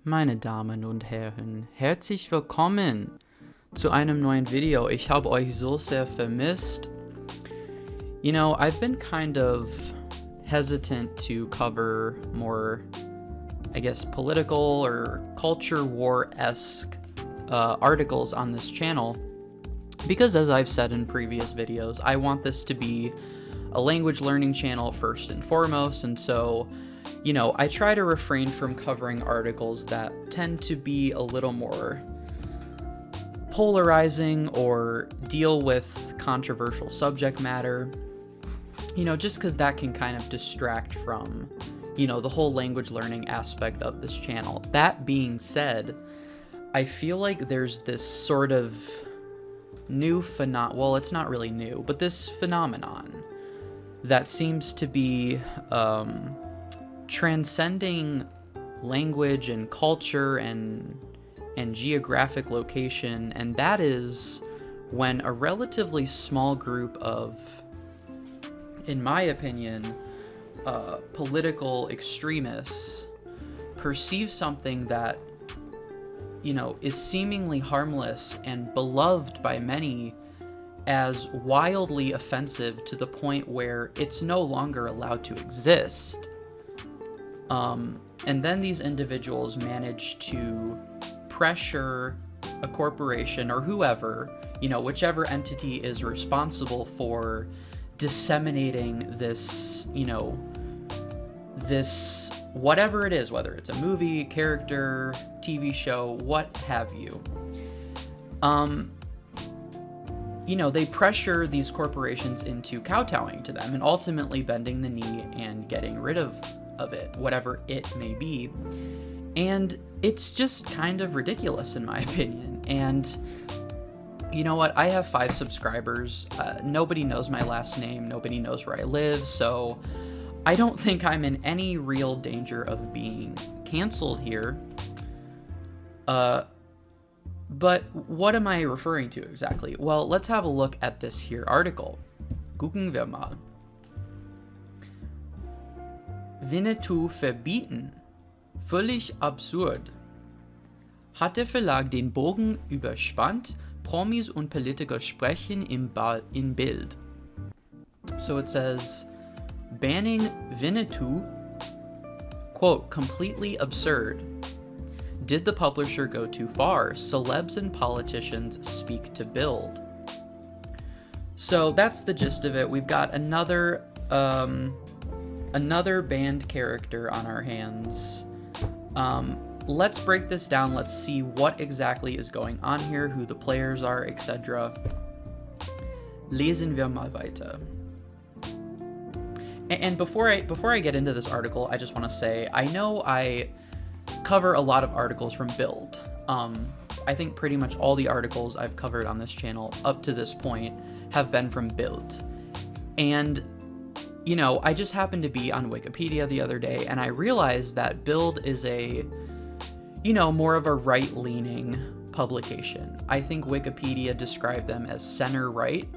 Meine Damen und Herren, herzlich willkommen zu einem neuen Video. Ich habe euch so sehr vermisst. You know, I've been kind of hesitant to cover more, I guess, political or culture war-esque articles on this channel because, as I've said in previous videos, I want this to be a language learning channel first and foremost, and so you know, I try to refrain from covering articles that tend to be a little more polarizing or deal with controversial subject matter, you know, just because that can kind of distract from, you know, the whole language learning aspect of this channel. That being said, I feel like there's this sort of new well, it's not really new, but this phenomenon that seems to be, transcending language and culture and geographic location, and that is when a relatively small group of, in my opinion, political extremists perceive something that, you know, is seemingly harmless and beloved by many as wildly offensive to the point where it's no longer allowed to exist. And then these individuals manage to pressure a corporation or whoever, you know, whichever entity is responsible for disseminating this, you know, this, whatever it is, whether it's a movie, character, TV show, what have you. You know, they pressure these corporations into kowtowing to them and ultimately bending the knee and getting rid of it, whatever it may be. And it's just kind of ridiculous in my opinion. And you know what? I have 5 subscribers. Nobody knows my last name. Nobody knows where I live. So I don't think I'm in any real danger of being canceled here. But what am I referring to exactly? Well, let's have a look at this here article. Gucken wir mal. Winnetou verbieten. Völlig absurd. Hat der Verlag den Bogen überspannt? Promis und Politiker sprechen in Bild. So it says, banning Winnetou, quote, completely absurd. Did the publisher go too far? Celebs and politicians speak to Bild. So that's the gist of it. We've got another banned character on our hands. Let's break this down. Let's see what exactly is going on here, who the players are, etc. Lesen wir mal weiter. And before I get into this article, I just want to say, I know I cover a lot of articles from Bild. I think pretty much all the articles I've covered on this channel up to this point have been from Bild. And you know, I just happened to be on Wikipedia the other day, and I realized that Bild is a, you know, more of a right-leaning publication. I think Wikipedia described them as center-right.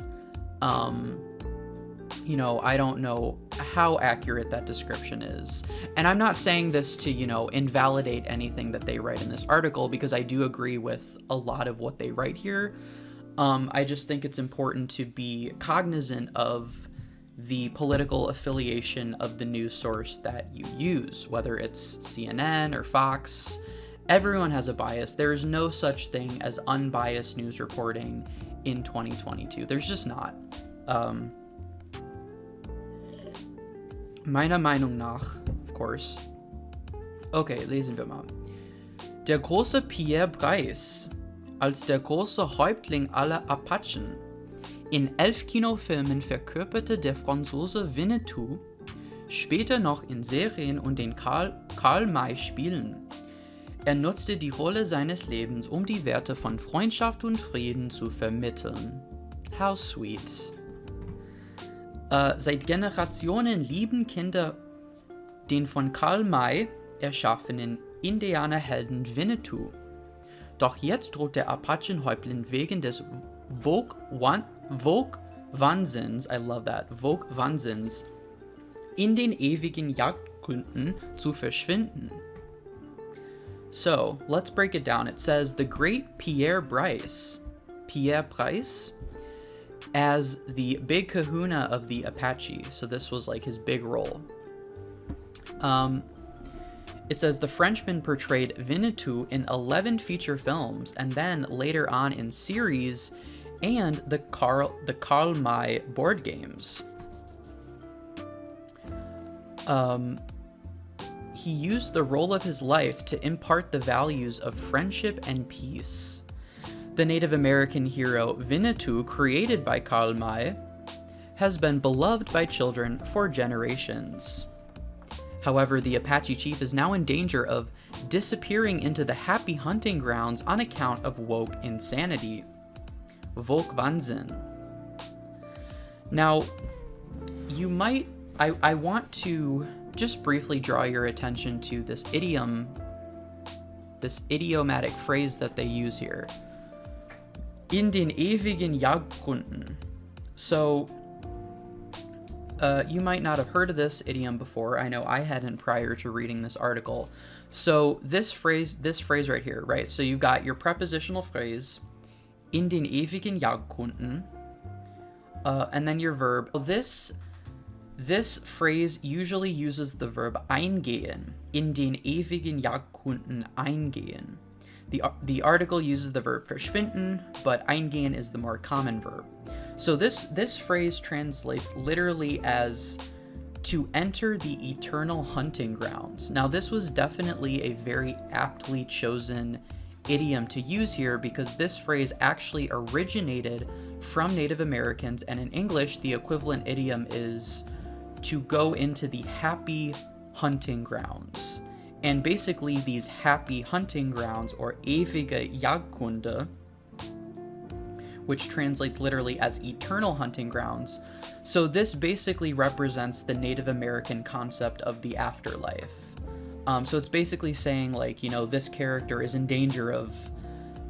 You know, I don't know how accurate that description is. And I'm not saying this to, you know, invalidate anything that they write in this article, because I do agree with a lot of what they write here. I just think it's important to be cognizant of the political affiliation of the news source that you use, whether it's CNN or Fox. Everyone has a bias. There is no such thing as unbiased news reporting in 2022. There's just not. Meiner Meinung nach, of course. Okay, lesen wir mal. Der große Pierre Brice, als der große Häuptling aller Apachen. In 11 Kinofilmen verkörperte der Franzose Winnetou, später noch in Serien und den Karl-May-Spielen. Er nutzte die Rolle seines Lebens, um die Werte von Freundschaft und Frieden zu vermitteln. How sweet. Seit Generationen lieben Kinder den von Karl May erschaffenen Indianerhelden Winnetou. Doch jetzt droht der Apachenhäuptling wegen des Vogue-Wahnsinns, I love that, Vogue-Wahnsinns, in den ewigen Jagdgründen zu verschwinden. So let's break it down. It says the great Pierre Brice, as the big kahuna of the Apache. So this was like his big role. It says the Frenchman portrayed Winnetou in 11 feature films, and then later on in series and the Karl May board games. He used the role of his life to impart the values of friendship and peace. The Native American hero Winnetou, created by Karl May, has been beloved by children for generations. However, the Apache chief is now in danger of disappearing into the happy hunting grounds on account of woke insanity. Woke Wahnsinn. Now, I want to just briefly draw your attention to this idiomatic phrase that they use here. In den ewigen Jagdgründen. So, you might not have heard of this idiom before. I know I hadn't prior to reading this article. So this phrase right here, right? So you've got your prepositional phrase, in den ewigen Jagdgründen, and then your verb. This phrase usually uses the verb eingehen, in den ewigen Jagdgründen eingehen. The article uses the verb verschwinden, but eingehen is the more common verb. So this phrase translates literally as to enter the eternal hunting grounds. Now this was definitely a very aptly chosen idiom to use here because this phrase actually originated from Native Americans, and in English the equivalent idiom is to go into the happy hunting grounds. And basically these happy hunting grounds, or ewige Jagdgründe, which translates literally as eternal hunting grounds. So this basically represents the Native American concept of the afterlife. So it's basically saying, like, you know, this character is in danger of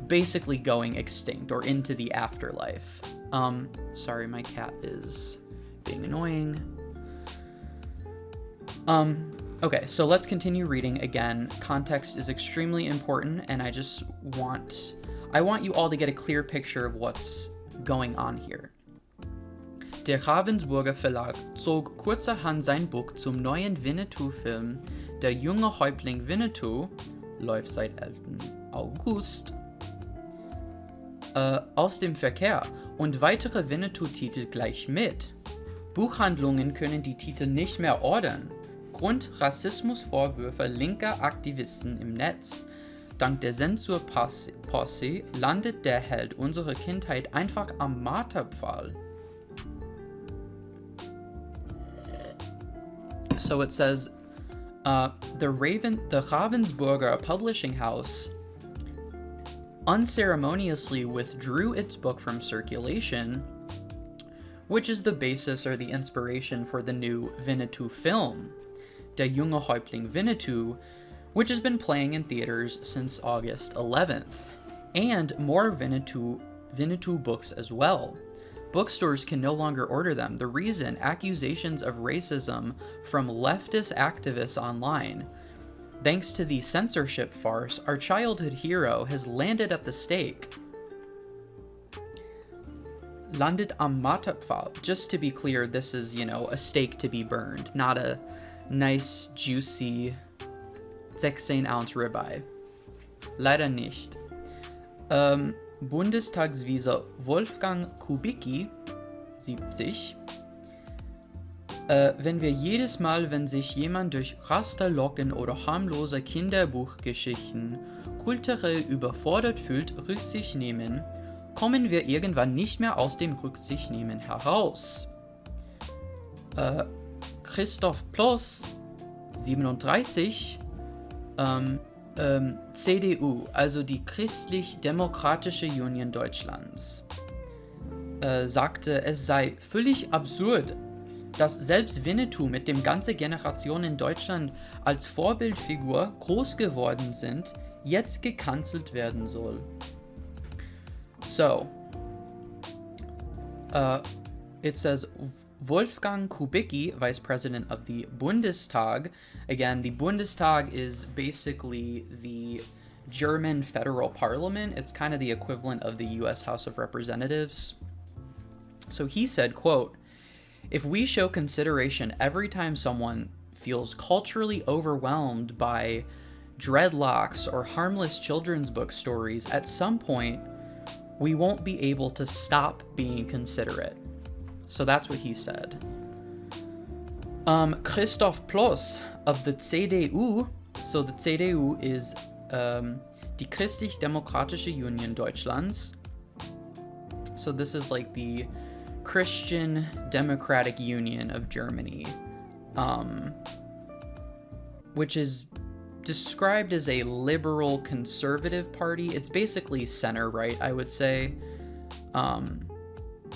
basically going extinct or into the afterlife. Sorry, my cat is being annoying. Okay, so let's continue reading. Again, context is extremely important, and I want you all to get a clear picture of what's going on here. Der Ravensburger Verlag zog kurzerhand sein Buch zum neuen Winnetou-Film Der junge Häuptling Winnetou, läuft seit 11. August, aus dem Verkehr und weitere Winnetou-Titel gleich mit. Buchhandlungen können die Titel nicht mehr ordern. Grund Rassismusvorwürfe linker Aktivisten im Netz. Dank der Zensurposse landet der Held unserer Kindheit einfach am Marterpfahl. So it says, the Ravensburger publishing house unceremoniously withdrew its book from circulation, which is the basis or the inspiration for the new Winnetou film, Der junge Häuptling Winnetou, which has been playing in theaters since August 11th, and more Winnetou books as well. Bookstores can no longer order them. The reason? Accusations of racism from leftist activists online. Thanks to the censorship farce, our childhood hero has landed at the stake. Landet am Marterpfahl. Just to be clear, this is, you know, a stake to be burned, not a nice, juicy 16-ounce ribeye. Leider nicht. Bundestagswieser Wolfgang Kubicki, 70. Wenn wir jedes Mal, wenn sich jemand durch Rasterlocken oder harmlose Kinderbuchgeschichten kulturell überfordert fühlt, Rücksicht nehmen, kommen wir irgendwann nicht mehr aus dem Rücksichtnehmen heraus. Christoph Ploss, 37, CDU, also die Christlich-Demokratische Union Deutschlands, sagte, es sei völlig absurd, dass selbst Winnetou mit dem ganze Generation in Deutschland als Vorbildfigur groß geworden sind, jetzt gecancelt werden soll. So, it says Wolfgang Kubicki, vice president of the Bundestag. Again, the Bundestag is basically German federal parliament. It's kind of the equivalent of the US House of Representatives. So he said, quote, "If we show consideration every time someone feels culturally overwhelmed by dreadlocks or harmless children's book stories, at some point, we won't be able to stop being considerate." So that's what he said. Christoph Ploss of the CDU, so the CDU is die Christlich-Demokratische Union Deutschlands. So this is like the Christian Democratic Union of Germany, which is described as a liberal conservative party. It's basically center right, I would say.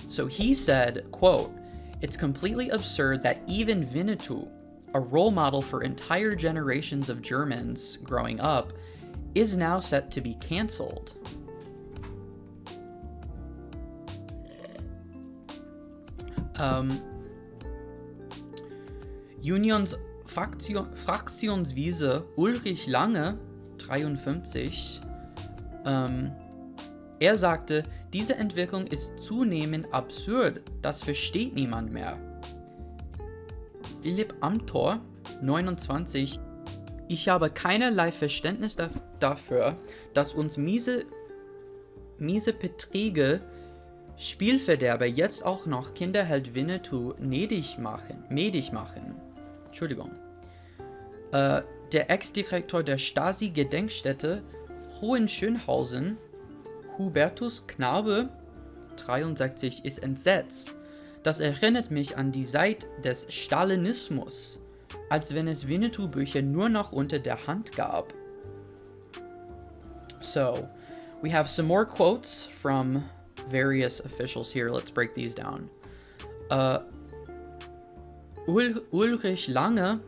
So he said, quote, "It's completely absurd that even Winnetou, a role model for entire generations of Germans growing up, is now set to be cancelled." Unions Fraktionsvice Ulrich Lange, 53, er sagte, diese Entwicklung ist zunehmend absurd, das versteht niemand mehr. Philipp Amthor, 29, ich habe keinerlei Verständnis dafür, dass uns miese Betrüge Spielverderber jetzt auch noch Kinderheld Winnetou medig machen. Entschuldigung. Der Ex-Direktor der Stasi-Gedenkstätte Hohenschönhausen, Hubertus Knabe, 63, ist entsetzt. Das erinnert mich an die Zeit des Stalinismus, als wenn es Winnetou-Bücher nur noch unter der Hand gab. So, we have some more quotes from various officials here. Let's break these down. Ulrich Lange,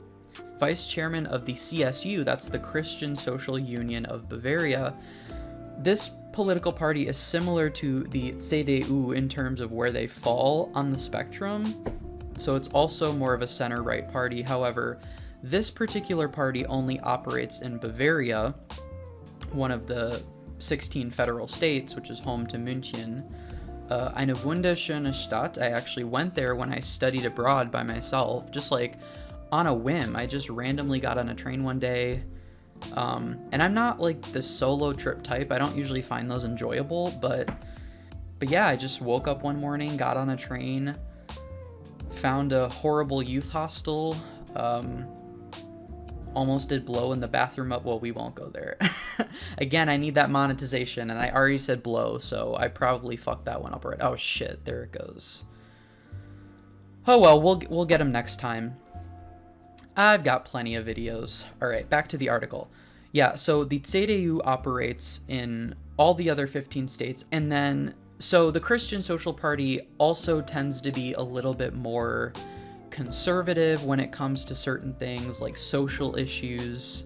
vice chairman of the CSU, that's the Christian Social Union of Bavaria. This political party is similar to the CDU in terms of where they fall on the spectrum. So it's also more of a center-right party. However, this particular party only operates in Bavaria, one of the 16 federal states, which is home to München. Eine wunderschöne Stadt. I actually went there when I studied abroad by myself, just like on a whim. I just randomly got on a train one day. And I'm not like the solo trip type. I don't usually find those enjoyable, but yeah, I just woke up one morning, got on a train, found a horrible youth hostel, almost did blow in the bathroom up. Well, we won't go there. Again, I need that monetization, and I already said blow, so I probably fucked that one up right. Oh shit, there it goes. Oh well, we'll get them next time. I've got plenty of videos. All right, back to the article. Yeah, so the CDU operates in all the other 15 states, and then so the Christian Social Party also tends to be a little bit more conservative when it comes to certain things like social issues.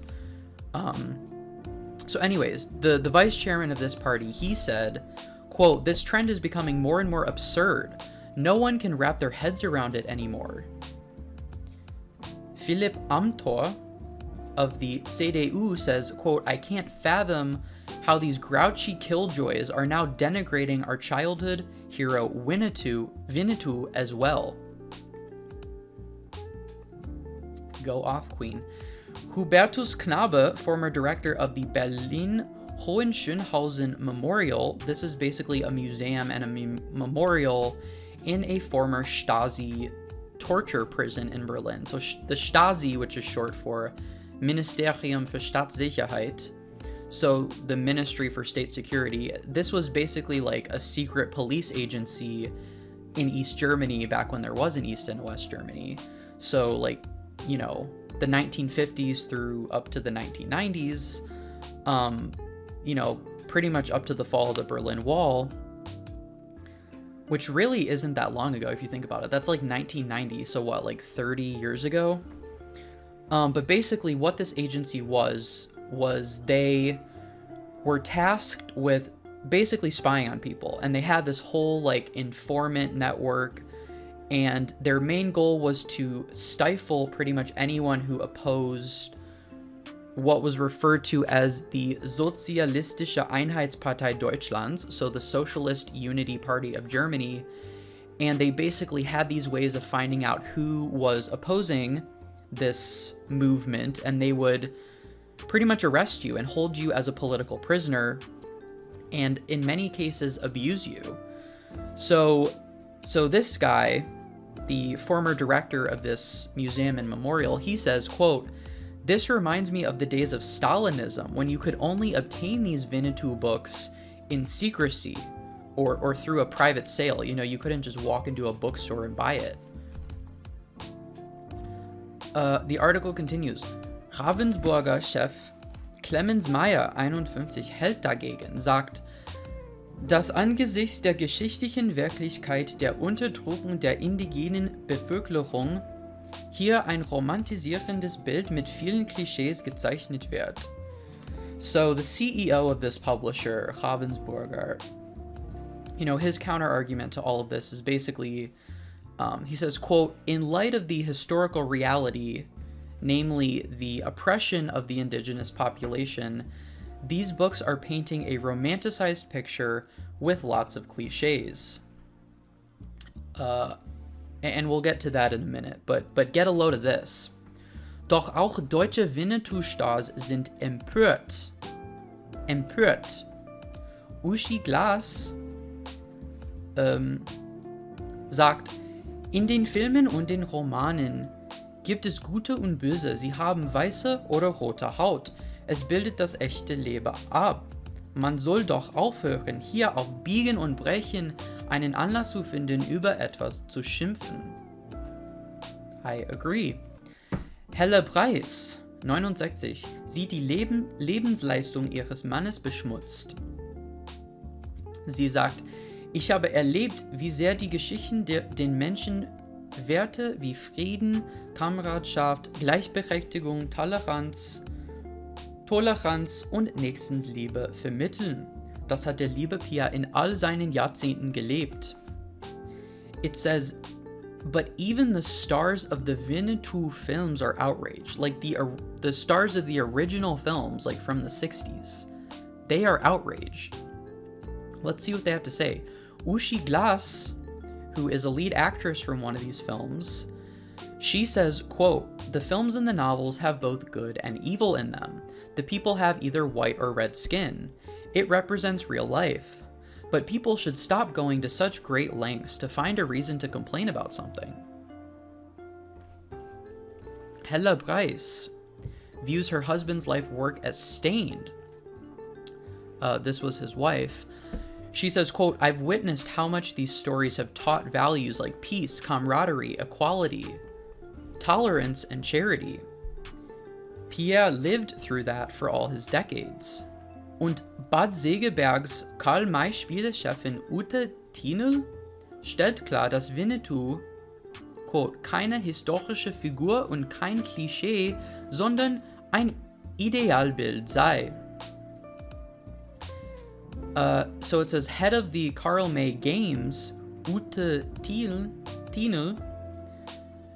So anyways, the vice chairman of this party, he said, quote, "This trend is becoming more and more absurd. No one can wrap their heads around it anymore." Philipp Amthor of the CDU says, quote, "I can't fathom how these grouchy killjoys are now denigrating our childhood hero Winnetou as well." Go off, Queen. Hubertus Knabe, former director of the Berlin Hohenschönhausen Memorial. This is basically a museum and a memorial in a former Stasi torture prison in Berlin. So the Stasi, which is short for Ministerium für Staatssicherheit, so the Ministry for State Security, this was basically like a secret police agency in East Germany back when there was an East and West Germany. So like, you know, the 1950s through up to the 1990s, you know, pretty much up to the fall of the Berlin Wall, which really isn't that long ago if you think about it. That's like 1990, so what, like 30 years ago? But basically what this agency was they were tasked with basically spying on people, and they had this whole like informant network, and their main goal was to stifle pretty much anyone who opposed what was referred to as the Sozialistische Einheitspartei Deutschlands, so the Socialist Unity Party of Germany, and they basically had these ways of finding out who was opposing this movement, and they would pretty much arrest you and hold you as a political prisoner, and in many cases abuse you. So this guy, the former director of this museum and memorial, he says, quote, "This reminds me of the days of Stalinism, when you could only obtain these Winnetou books in secrecy or through a private sale. You know, you couldn't just walk into a bookstore and buy it." The article continues. Ravensburger Chef Clemens Meyer, 51, hält dagegen, sagt, dass angesichts der geschichtlichen Wirklichkeit der Unterdrückung der indigenen Bevölkerung hier ein romantisierendes Bild mit vielen Klischees gezeichnet wird. So the CEO of this publisher, Ravensburger, you know, his counter-argument to all of this is basically, he says, quote, "In light of the historical reality, namely the oppression of the indigenous population, these books are painting a romanticized picture with lots of cliches." And we'll get to that in a minute, but get a load of this. Doch auch deutsche Winnetou-Stars sind empört. Empört. Uschi Glas sagt, in den Filmen und den Romanen gibt es Gute und Böse. Sie haben weiße oder rote Haut. Es bildet das echte Leben ab. Man soll doch aufhören, hier auf Biegen und Brechen einen Anlass zu finden, über etwas zu schimpfen. I agree. Helle Preis, 69, sieht die Lebensleistung ihres Mannes beschmutzt. Sie sagt, ich habe erlebt, wie sehr die Geschichten den Menschen Werte wie Frieden, Kameradschaft, Gleichberechtigung, Toleranz und Nächstenliebe vermitteln. Das hat der liebe Pia in all seinen Jahrzehnten gelebt. It says, but even the stars of the Winnetou films are outraged. Like the stars of the original films, like from the 60s. They are outraged. Let's see what they have to say. Uschi Glas, who is a lead actress from one of these films, she says, quote, "The films and the novels have both good and evil in them. The people have either white or red skin. It represents real life. But people should stop going to such great lengths to find a reason to complain about something." Hella Breiss views her husband's life work as stained. This was his wife. She says, quote, "I've witnessed how much these stories have taught values like peace, camaraderie, equality, tolerance, and charity. Pierre lived through that for all his decades. Und Bad Segebergs Karl-May-Spielechefin Ute Thienel stellt klar, dass Winnetou, quote, keine historische Figur und kein Klischee, sondern ein Idealbild sei." So it says, head of the Karl May Games, Ute Thienel,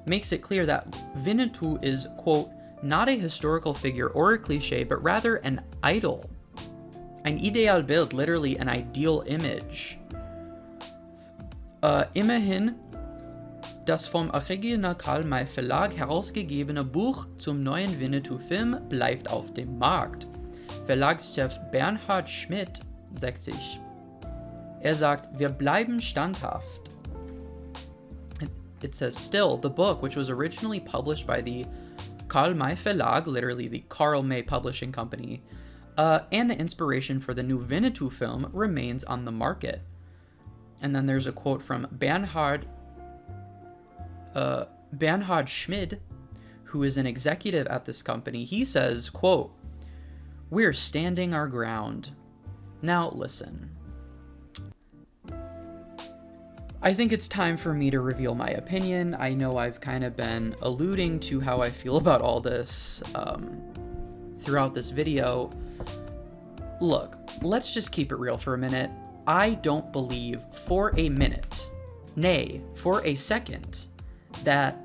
makes it clear that Winnetou is, quote, not a historical figure or a cliche, but rather an idol. Ein Idealbild, literally an ideal image. Immerhin, das vom Original Karl May Verlag herausgegebene Buch zum neuen Winnetou-Film bleibt auf dem Markt. Verlagschef Bernhard Schmidt, 60. Er sagt, wir bleiben standhaft. It says, still, the book, which was originally published by the Karl May Verlag, literally the Karl May Publishing Company, and the inspiration for the new Winnetou film remains on the market. And then there's a quote from Bernhard Schmid, who is an executive at this company. He says, quote, "We're standing our ground." Now listen. I think it's time for me to reveal my opinion. I know I've kind of been alluding to how I feel about all this throughout this video. Look, let's just keep it real for a minute. I don't believe for a minute, nay, for a second, that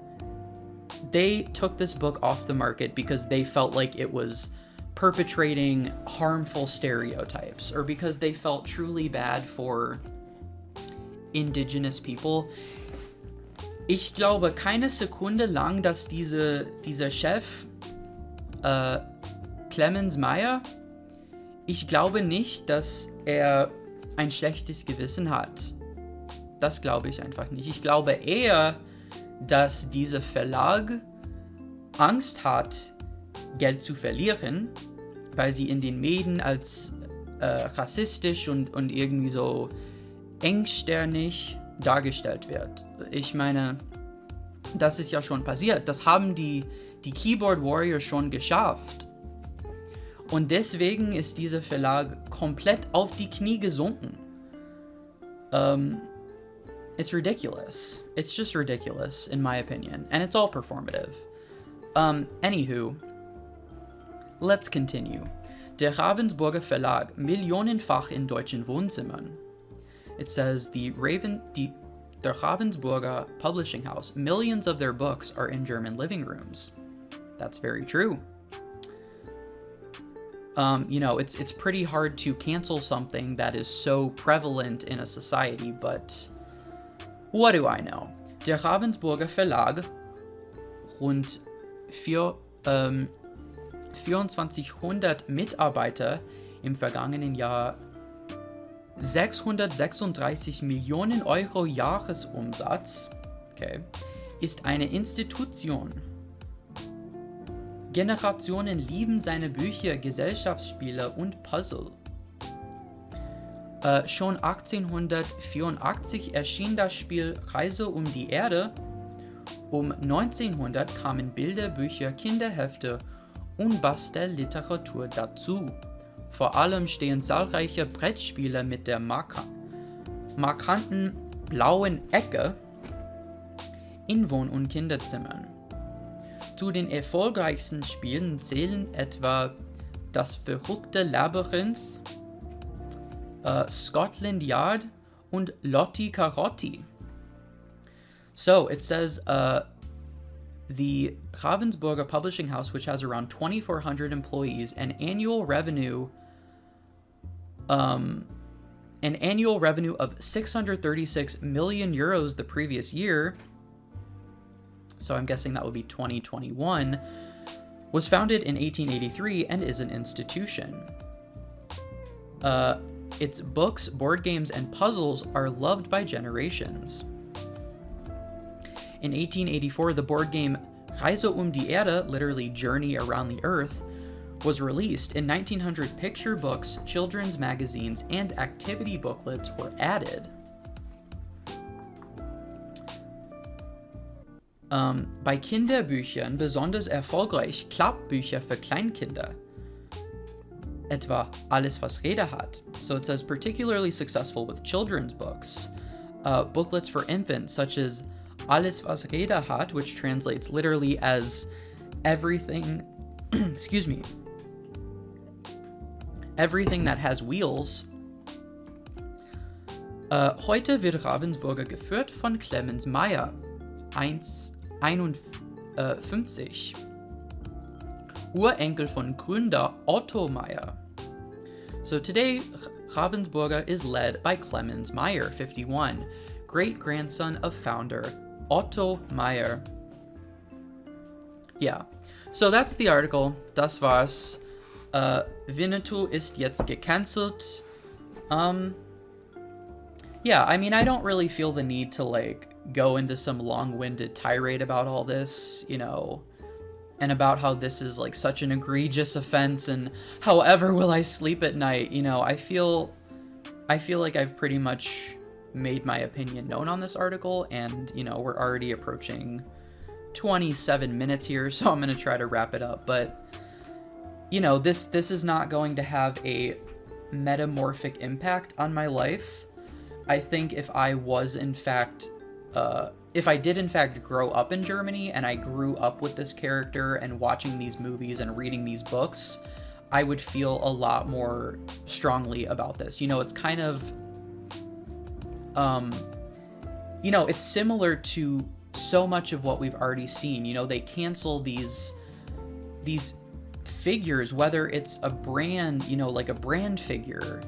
they took this book off the market because they felt like it was perpetrating harmful stereotypes or because they felt truly bad for indigenous people. Ich glaube keine Sekunde lang, dass dieser Chef, Clemens Meyer, ich glaube nicht, dass er ein schlechtes Gewissen hat. Das glaube ich einfach nicht. Ich glaube eher, dass dieser Verlag Angst hat, Geld zu verlieren, weil sie in den Medien als rassistisch und irgendwie so engstirnig dargestellt wird. Ich meine, das ist ja schon passiert. Das haben die Keyboard Warriors schon geschafft. Und deswegen ist dieser Verlag komplett auf die Knie gesunken. It's ridiculous. It's just ridiculous, in my opinion. And it's all performative. Anywho, let's continue. Der Ravensburger Verlag, millionenfach in deutschen Wohnzimmern. It says the Ravensburger Publishing House, millions of their books are in German living rooms. That's very true. You know, it's pretty hard to cancel something that is so prevalent in a society, but what do I know? Der Ravensburger Verlag, rund 2400 Mitarbeiter, im vergangenen Jahr 636 Millionen Euro Jahresumsatz, okay, ist eine Institution. Generationen lieben seine Bücher, Gesellschaftsspiele und Puzzle. Schon 1884 erschien das Spiel Reise um die Erde. Um 1900 kamen Bilderbücher, Kinderhefte und Bastelliteratur dazu. Vor allem stehen zahlreiche Brettspiele mit der markanten blauen Ecke in Wohn- und Kinderzimmern. Zu den erfolgreichsten Spielen zählen etwa Das verrückte Labyrinth, Scotland Yard und Lotti Carotti. So it says the Ravensburger Publishing House, which has around 2,400 employees, an annual revenue of 636 million euros the previous year, so I'm guessing that would be 2021, was founded in 1883 and is an institution. Its books, board games, and puzzles are loved by generations. In 1884, the board game Reise um die Erde, literally Journey Around the Earth, was released. In 1900, picture books, children's magazines, and activity booklets were added. Bei Kinderbüchern besonders erfolgreich Klappbücher für Kleinkinder. Etwa Alles, was Räder hat. So it says particularly successful with children's books. Booklets for infants, such as Alles, was Räder hat, which translates literally as everything, excuse me, everything that has wheels. Heute wird Ravensburger geführt von Clemens Meyer, 51, Urenkel von Gründer Otto Meyer. So today, Ravensburger is led by Clemens Meyer, 51, great-grandson of founder Otto Meyer. Yeah, so that's the article. Das war's. Winnetou ist jetzt gecancelt. Yeah, I mean, I don't really feel the need to, like, go into some long-winded tirade about all this, you know, and about how this is, like, such an egregious offense, and however will I sleep at night, you know, I feel like I've pretty much made my opinion known on this article, and, you know, we're already approaching 27 minutes here, so I'm gonna try to wrap it up, but, you know, this is not going to have a metamorphic impact on my life. I think if I was, in fact, if I did in fact grow up in Germany and I grew up with this character and watching these movies and reading these books, I would feel a lot more strongly about this. You know, it's kind of, you know, it's similar to so much of what we've already seen. You know, they cancel these figures, whether it's a brand, you know, like a brand figure,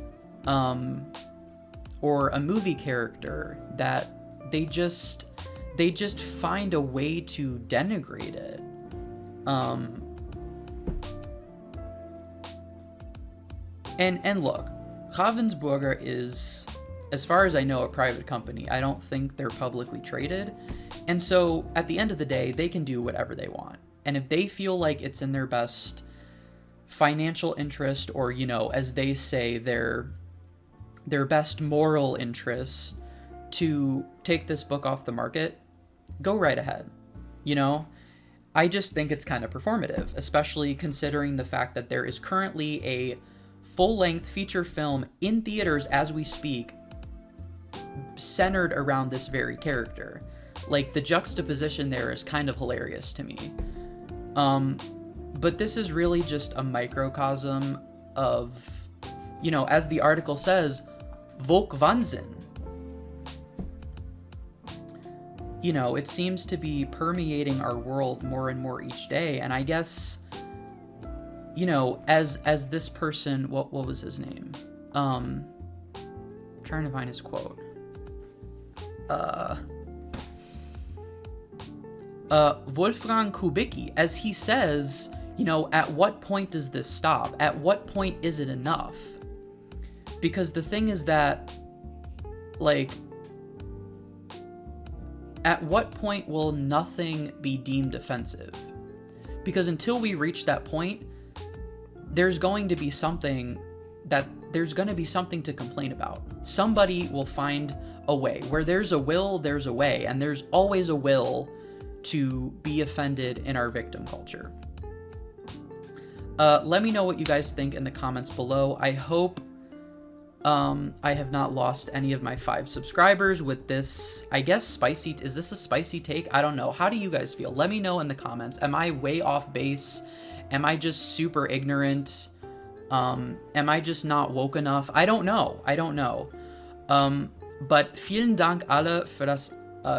or a movie character, that they just find a way to denigrate it. And look, Ravensburger is, as far as I know, a private company. I don't think they're publicly traded. And so at the end of the day, they can do whatever they want. And if they feel like it's in their best financial interest, or, you know, as they say, their best moral interest to take this book off the market, go right ahead. You know, I just think it's kind of performative, especially considering the fact that there is currently a full-length feature film in theaters as we speak, centered around this very character. Like, the juxtaposition there is kind of hilarious to me. But this is really just a microcosm of, you know, as the article says, Woke Wahnsinn. You know, it seems to be permeating our world more and more each day, and I guess, you know, as this person, what was his name? Trying to find his quote. Wolfgang Kubicki, as he says, you know, at what point does this stop? At what point is it enough? Because the thing is that, like, at what point will nothing be deemed offensive? Because until we reach that point, there's going to be something to complain about. Somebody will find a way. Where there's a will, there's a way, and there's always a will to be offended in our victim culture. Let me know what you guys think in the comments below. I hope I have not lost any of my 5 subscribers with this, I guess, spicy. Is this a spicy take? I don't know. How do you guys feel? Let me know in the comments. Am I way off base? Am I just super ignorant? Am I just not woke enough? I don't know. But vielen Dank alle für das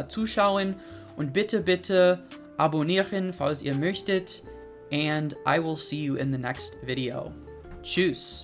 Zuschauen, und bitte abonnieren, falls ihr möchtet, and I will see you in the next video. Tschüss.